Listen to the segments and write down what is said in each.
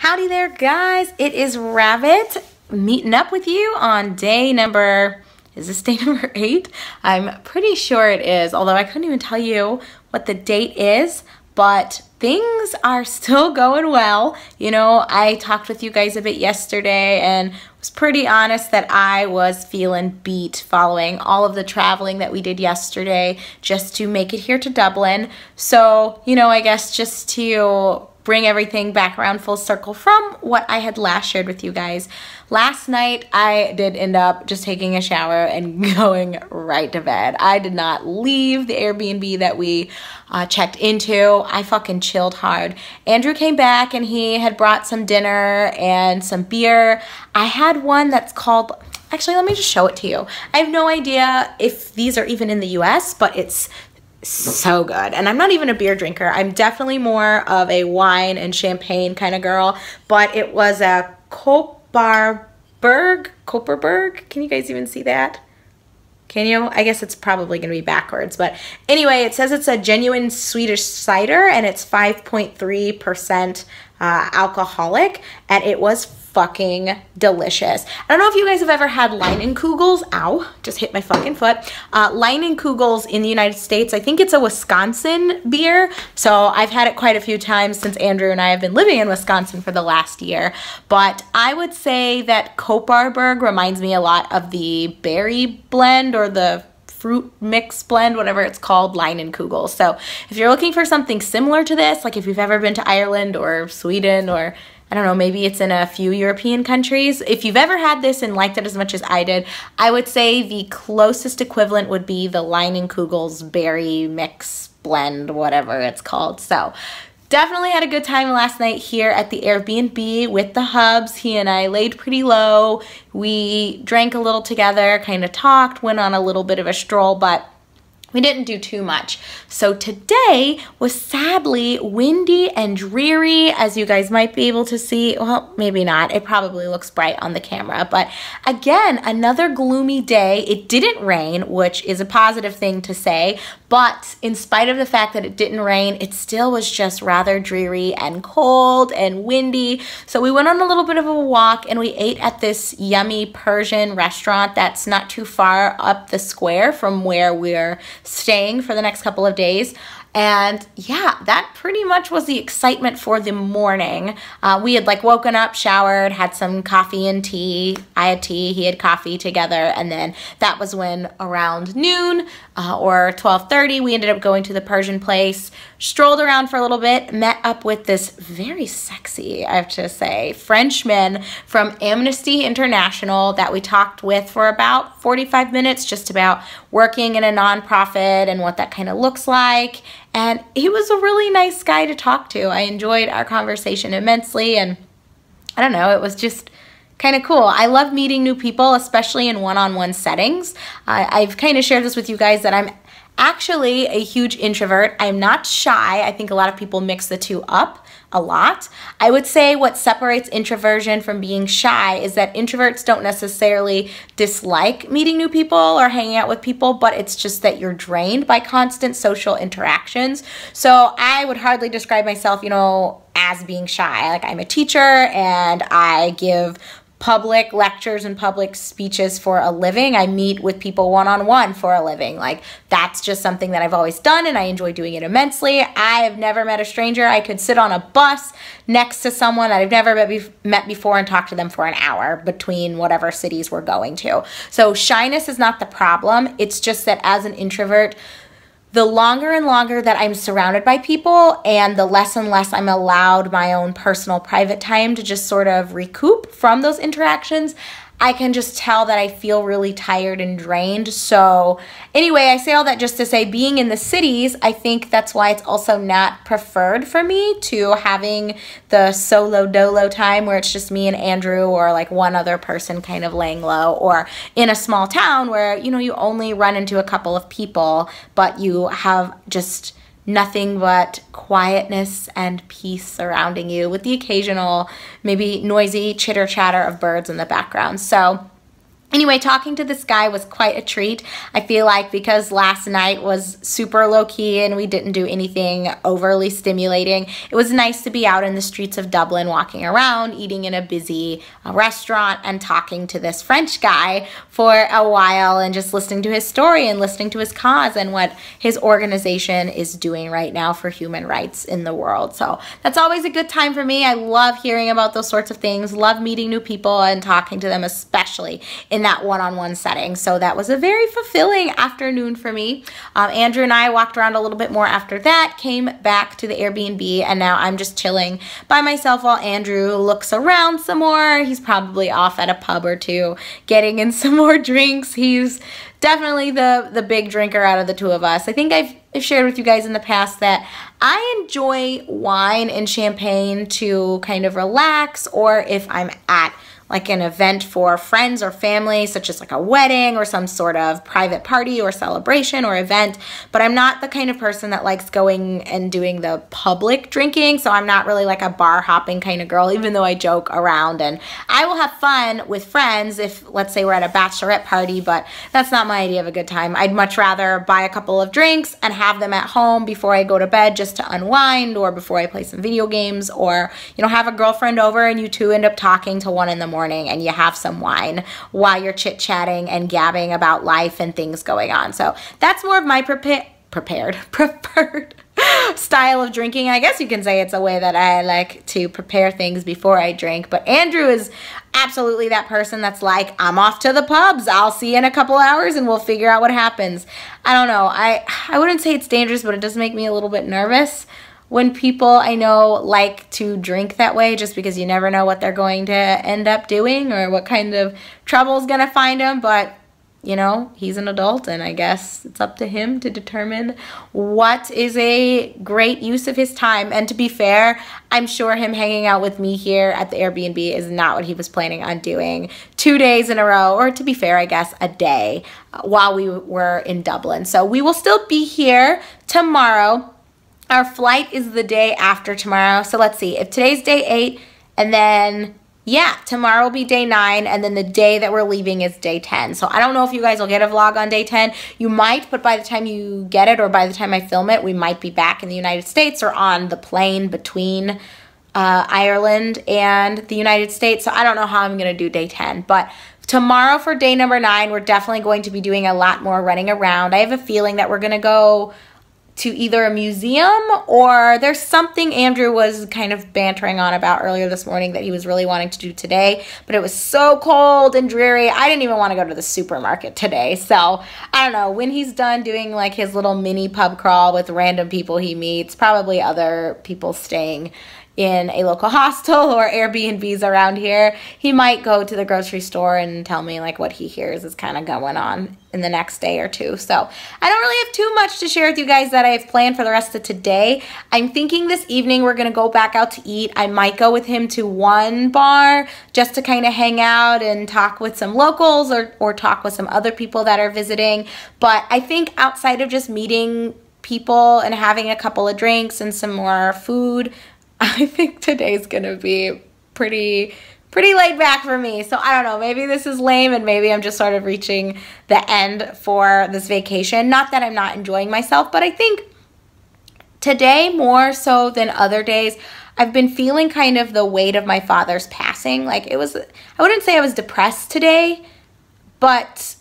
Howdy there, guys. It is Rabbit meeting up with you on day number, is this day number 8? I'm pretty sure it is, although I couldn't even tell you what the date is, but things are still going well. You know, I talked with you guys a bit yesterday and was pretty honest that I was feeling beat following all of the traveling that we did yesterday just to make it here to Dublin. So, you know, I guess just to bring everything back around full circle from what I had last shared with you guys. Last night, I did end up just taking a shower and going right to bed. I did not leave the Airbnb that we checked into. I fucking chilled hard. Andrew came back and he had brought some dinner and some beer. I had one that's called, actually, let me just show it to you. I have no idea if these are even in the US, but it's so good. And I'm not even a beer drinker. I'm definitely more of a wine and champagne kind of girl, but it was a Kopparberg. Can you guys even see that? Can you? I guess it's probably going to be backwards, but anyway, it says it's a genuine Swedish cider and it's 5.3% alcoholic, and it was fucking delicious. I don't know if you guys have ever had Leinenkugels. Ow, just hit my fucking foot. Leinenkugels in the United States. I think it's a Wisconsin beer. So I've had it quite a few times since Andrew and I have been living in Wisconsin for the last year. But I would say that Kopparberg reminds me a lot of the berry blend or the fruit mix blend, whatever it's called, Leinenkugel. So if you're looking for something similar to this, like if you've ever been to Ireland or Sweden or I don't know, maybe it's in a few European countries. If you've ever had this and liked it as much as I did, I would say the closest equivalent would be the Leinenkugel's berry mix blend, whatever it's called. So definitely had a good time last night here at the Airbnb with the hubs. He and I laid pretty low. We drank a little together, kind of talked, went on a little bit of a stroll, but we didn't do too much. So today was sadly windy and dreary, as you guys might be able to see. Well, maybe not. It probably looks bright on the camera. But again, another gloomy day. It didn't rain, which is a positive thing to say. But in spite of the fact that it didn't rain, it still was just rather dreary and cold and windy. So we went on a little bit of a walk and we ate at this yummy Persian restaurant that's not too far up the square from where we're staying for the next couple of days. And yeah, that pretty much was the excitement for the morning. We had like woken up, showered, had some coffee and tea. I had tea, he had coffee together. And then that was when around noon or 12:30, we ended up going to the Persian place, strolled around for a little bit, met up with this very sexy, I have to say, Frenchman from Amnesty International that we talked with for about 45 minutes, just about working in a nonprofit and what that kind of looks like. And he was a really nice guy to talk to. I enjoyed our conversation immensely, and I don't know, it was just kind of cool. I love meeting new people, especially in one-on-one settings. I've kind of shared this with you guys that I'm actually a huge introvert. I'm not shy. I think a lot of people mix the two up a lot. I would say what separates introversion from being shy is that introverts don't necessarily dislike meeting new people or hanging out with people, but it's just that you're drained by constant social interactions. So I would hardly describe myself, you know, as being shy. Like, I'm a teacher and I give public lectures and public speeches for a living. I meet with people one-on-one for a living. Like, that's just something that I've always done and I enjoy doing it immensely. I have never met a stranger. I could sit on a bus next to someone that I've never met before and talk to them for an hour between whatever cities we're going to. So shyness is not the problem. It's just that as an introvert, the longer and longer that I'm surrounded by people and the less and less I'm allowed my own personal private time to just sort of recoup from those interactions, I can just tell that I feel really tired and drained. So anyway, I say all that just to say, being in the cities, I think that's why it's also not preferred for me to having the solo dolo time where it's just me and Andrew or like one other person kind of laying low, or in a small town where, you know, you only run into a couple of people, but you have just nothing but quietness and peace surrounding you with the occasional maybe noisy chitter chatter of birds in the background. So Anyway, talking to this guy was quite a treat. I feel like because last night was super low-key and we didn't do anything overly stimulating, it was nice to be out in the streets of Dublin, walking around, eating in a busy restaurant, and talking to this French guy for a while and just listening to his story and listening to his cause and what his organization is doing right now for human rights in the world. So that's always a good time for me. I love hearing about those sorts of things, love meeting new people and talking to them, especially in that one-on-one setting. So that was a very fulfilling afternoon for me. Andrew and I walked around a little bit more after that, came back to the Airbnb, and now I'm just chilling by myself while Andrew looks around some more. He's probably off at a pub or two getting in some more drinks. He's definitely the big drinker out of the two of us. I think I've shared with you guys in the past that I enjoy wine and champagne to kind of relax, or if I'm at like an event for friends or family, such as like a wedding or some sort of private party or celebration or event. But I'm not the kind of person that likes going and doing the public drinking. So I'm not really like a bar hopping kind of girl, even though I joke around. And I will have fun with friends if, let's say, we're at a bachelorette party, but that's not my idea of a good time. I'd much rather buy a couple of drinks and have them at home before I go to bed just to unwind, or before I play some video games, or, you know, have a girlfriend over and you two end up talking till 1 in the morning and you have some wine while you're chit-chatting and gabbing about life and things going on. So that's more of my preferred style of drinking. I guess you can say it's a way that I like to prepare things before I drink. But Andrew is absolutely that person that's like, I'm off to the pubs. I'll see you in a couple hours and we'll figure out what happens. I don't know. I wouldn't say it's dangerous, but it does make me a little bit nervous when people I know like to drink that way, just because you never know what they're going to end up doing or what kind of trouble is going to find them. But, you know, he's an adult, and I guess it's up to him to determine what is a great use of his time. And to be fair, I'm sure him hanging out with me here at the Airbnb is not what he was planning on doing 2 days in a row, or to be fair, I guess a day while we were in Dublin. So we will still be here tomorrow. Our flight is the day after tomorrow. So let's see, if today's day 8, and then, yeah, tomorrow will be day 9, and then the day that we're leaving is day 10. So I don't know if you guys will get a vlog on day 10. You might, but by the time you get it, or by the time I film it, we might be back in the United States or on the plane between Ireland and the United States. So I don't know how I'm going to do day 10, but tomorrow for day number 9, we're definitely going to be doing a lot more running around. I have a feeling that we're going to go to either a museum, or there's something Andrew was kind of bantering on about earlier this morning that he was really wanting to do today, but it was so cold and dreary. I didn't even want to go to the supermarket today. So I don't know, when he's done doing like his little mini pub crawl with random people he meets, probably other people staying in a local hostel or Airbnbs around here, he might go to the grocery store and tell me like what he hears is kind of going on in the next day or two. So I don't really have too much to share with you guys that I've planned for the rest of today. I'm thinking this evening we're going to go back out to eat. I might go with him to one bar just to kind of hang out and talk with some locals, or talk with some other people that are visiting. But I think outside of just meeting people and having a couple of drinks and some more food, I think today's gonna be pretty laid back for me. So I don't know, maybe this is lame and maybe I'm just sort of reaching the end for this vacation. Not that I'm not enjoying myself, but I think today more so than other days, I've been feeling kind of the weight of my father's passing. Like it was, I wouldn't say I was depressed today, but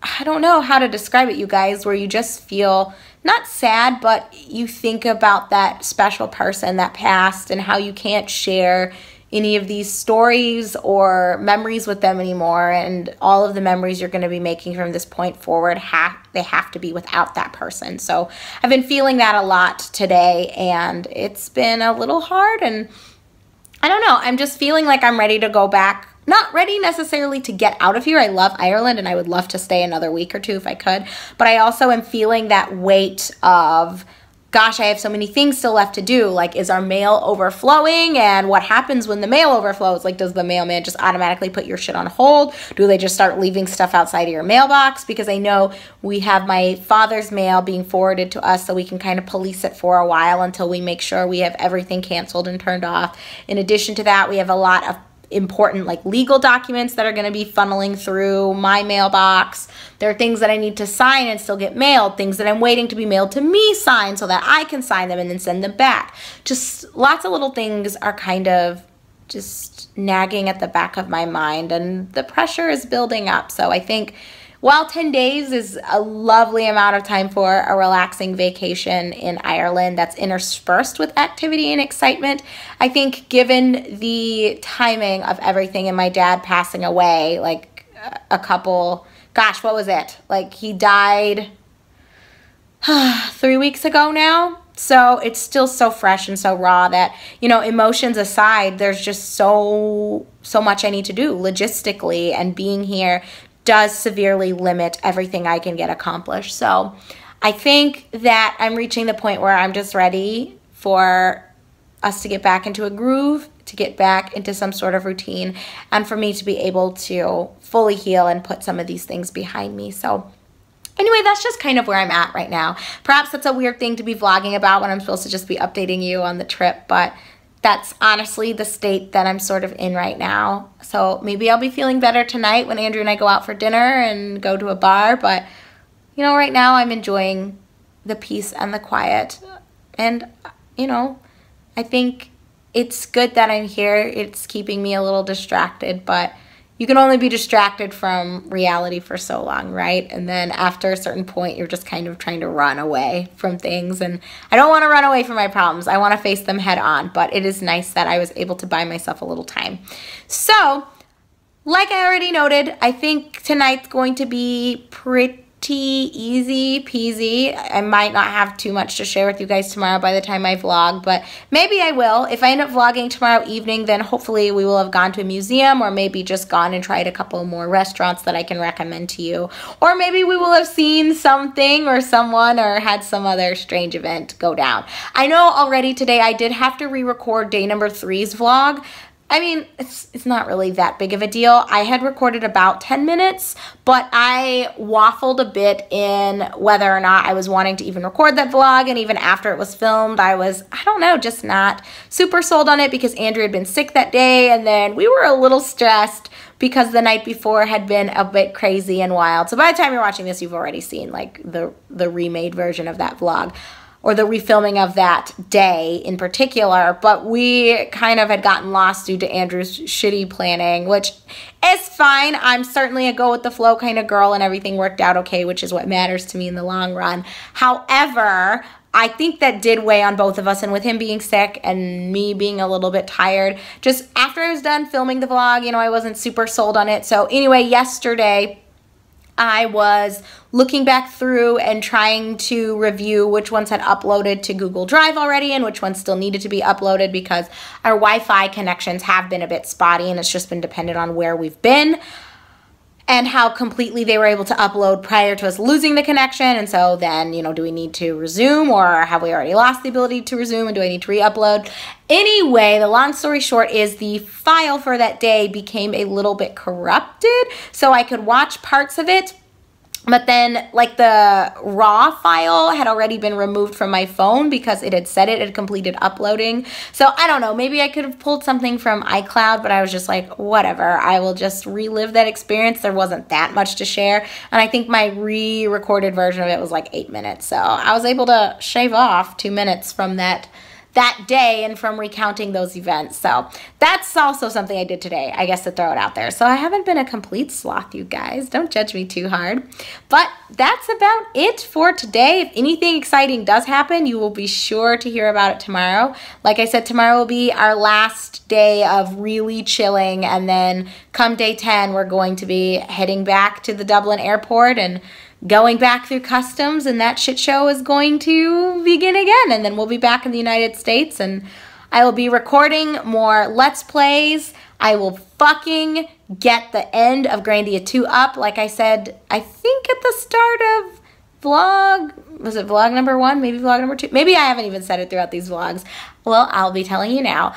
I don't know how to describe it, you guys, where you just feel not sad, but you think about that special person that passed and how you can't share any of these stories or memories with them anymore, and all of the memories you're going to be making from this point forward, they have to be without that person. So I've been feeling that a lot today, and it's been a little hard, and I don't know, I'm just feeling like I'm ready to go back. Not ready necessarily to get out of here. I love Ireland and I would love to stay another week or two if I could. But I also am feeling that weight of, gosh, I have so many things still left to do. Like, is our mail overflowing? And what happens when the mail overflows? Like, does the mailman just automatically put your shit on hold? Do they just start leaving stuff outside of your mailbox? Because I know we have my father's mail being forwarded to us so we can kind of police it for a while until we make sure we have everything canceled and turned off. In addition to that, we have a lot of important like legal documents that are going to be funneling through my mailbox. There are things that I need to sign and still get mailed, things that I'm waiting to be mailed to me sign so that I can sign them and then send them back. Just lots of little things are kind of just nagging at the back of my mind, and the pressure is building up. So I think while 10 days is a lovely amount of time for a relaxing vacation in Ireland that's interspersed with activity and excitement, I think given the timing of everything and my dad passing away, like a couple, gosh, what was it? Like he died 3 weeks ago now. So it's still so fresh and so raw that, you know, emotions aside, there's just so much I need to do logistically, and being here does severely limit everything I can get accomplished. So I think that I'm reaching the point where I'm just ready for us to get back into a groove, to get back into some sort of routine, and for me to be able to fully heal and put some of these things behind me. So anyway, that's just kind of where I'm at right now. Perhaps that's a weird thing to be vlogging about when I'm supposed to just be updating you on the trip, but that's honestly the state that I'm sort of in right now. So maybe I'll be feeling better tonight when Andrew and I go out for dinner and go to a bar, but you know, right now I'm enjoying the peace and the quiet. And you know, I think it's good that I'm here. It's keeping me a little distracted, but you can only be distracted from reality for so long, right? And then after a certain point, you're just kind of trying to run away from things. And I don't want to run away from my problems. I want to face them head on. But it is nice that I was able to buy myself a little time. So, like I already noted, I think tonight's going to be pretty easy peasy. I might not have too much to share with you guys tomorrow by the time I vlog, but maybe I will. If I end up vlogging tomorrow evening, then hopefully we will have gone to a museum, or maybe just gone and tried a couple more restaurants that I can recommend to you. Or maybe we will have seen something or someone or had some other strange event go down. I know already today I did have to re-record day number 3's vlog. I mean, it's not really that big of a deal. I had recorded about 10 minutes, but I waffled a bit in whether or not I was wanting to even record that vlog, and even after it was filmed, I was, I don't know, just not super sold on it because Andrew had been sick that day, and then we were a little stressed because the night before had been a bit crazy and wild. So by the time you're watching this, you've already seen like the remade version of that vlog, or the refilming of that day in particular, but we kind of had gotten lost due to Andrew's shitty planning, which is fine. I'm certainly a go with the flow kind of girl, and everything worked out okay, which is what matters to me in the long run. However, I think that did weigh on both of us, and with him being sick and me being a little bit tired, just after I was done filming the vlog, you know, I wasn't super sold on it. So anyway, yesterday I was looking back through and trying to review which ones had uploaded to Google Drive already and which ones still needed to be uploaded, because our Wi-Fi connections have been a bit spotty, and it's just been dependent on where we've been and how completely they were able to upload prior to us losing the connection. And so then, you know, do we need to resume, or have we already lost the ability to resume, and do I need to re-upload? Anyway, the long story short is the file for that day became a little bit corrupted, so I could watch parts of it, but then like the raw file had already been removed from my phone because it had said it had completed uploading. So I don't know, maybe I could have pulled something from iCloud, but I was just like, whatever, I will just relive that experience. There wasn't that much to share, and I think my re-recorded version of it was like 8 minutes. So I was able to shave off 2 minutes from that day and from recounting those events. So that's also something I did today, I guess, to throw it out there. So I haven't been a complete sloth, you guys. Don't judge me too hard. But that's about it for today. If anything exciting does happen, you will be sure to hear about it tomorrow. Like I said, tomorrow will be our last day of really chilling, and then come day 10, we're going to be heading back to the Dublin airport and going back through customs, and that shit show is going to begin again. And then we'll be back in the United States, and I will be recording more Let's Plays. I will fucking get the end of Grandia 2 up. Like I said, I think at the start of vlog, was it vlog number 1? Maybe vlog number 2? Maybe I haven't even said it throughout these vlogs. Well, I'll be telling you now.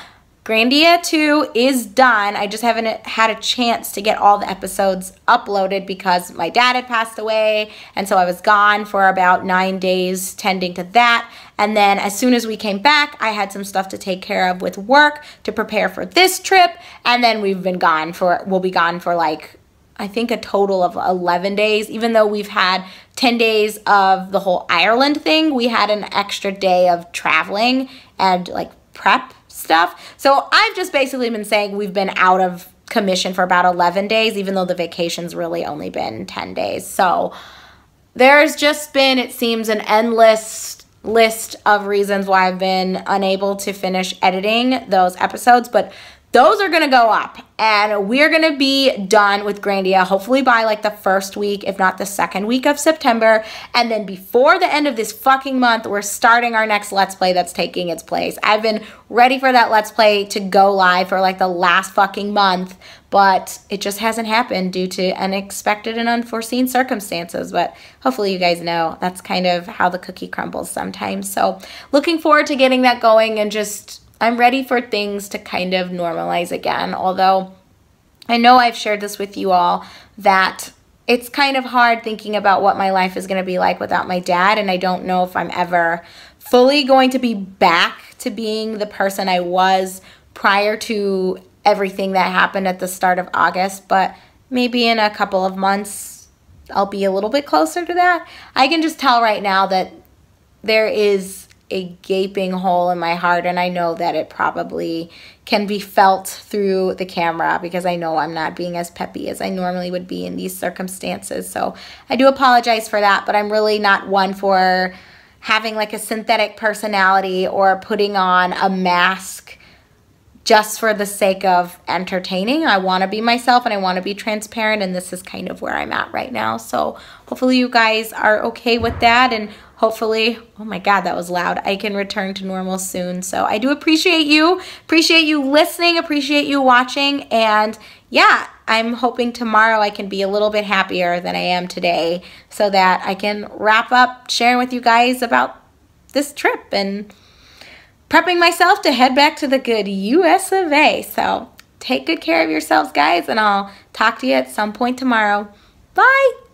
Grandia 2 is done. I just haven't had a chance to get all the episodes uploaded because my dad had passed away, and so I was gone for about 9 days tending to that. And then as soon as we came back, I had some stuff to take care of with work to prepare for this trip, and then we'll be gone for like, I think a total of 11 days. Even though we've had 10 days of the whole Ireland thing, we had an extra day of traveling and like prep stuff. So I've just basically been saying we've been out of commission for about 11 days, even though the vacation's really only been 10 days. So there's just been, it seems, an endless list of reasons why I've been unable to finish editing those episodes, but those are going to go up, and we're going to be done with Grandia hopefully by like the first week, if not the second week of September. And then before the end of this fucking month, we're starting our next Let's Play that's taking its place. I've been ready for that Let's Play to go live for like the last fucking month, but it just hasn't happened due to unexpected and unforeseen circumstances. But hopefully you guys know that's kind of how the cookie crumbles sometimes. So looking forward to getting that going, and just I'm ready for things to kind of normalize again. Although I know I've shared this with you all, that it's kind of hard thinking about what my life is going to be like without my dad, and I don't know if I'm ever fully going to be back to being the person I was prior to everything that happened at the start of August, but maybe in a couple of months I'll be a little bit closer to that. I can just tell right now that there is a gaping hole in my heart, and I know that it probably can be felt through the camera because I know I'm not being as peppy as I normally would be in these circumstances. So I do apologize for that, but I'm really not one for having like a synthetic personality or putting on a mask just for the sake of entertaining. I want to be myself, and I want to be transparent, and this is kind of where I'm at right now. So hopefully you guys are okay with that, and hopefully, oh my God, that was loud, I can return to normal soon. So I do appreciate you listening, appreciate you watching, and yeah, I'm hoping tomorrow I can be a little bit happier than I am today so that I can wrap up sharing with you guys about this trip and prepping myself to head back to the good US of A. So take good care of yourselves, guys, and I'll talk to you at some point tomorrow. Bye!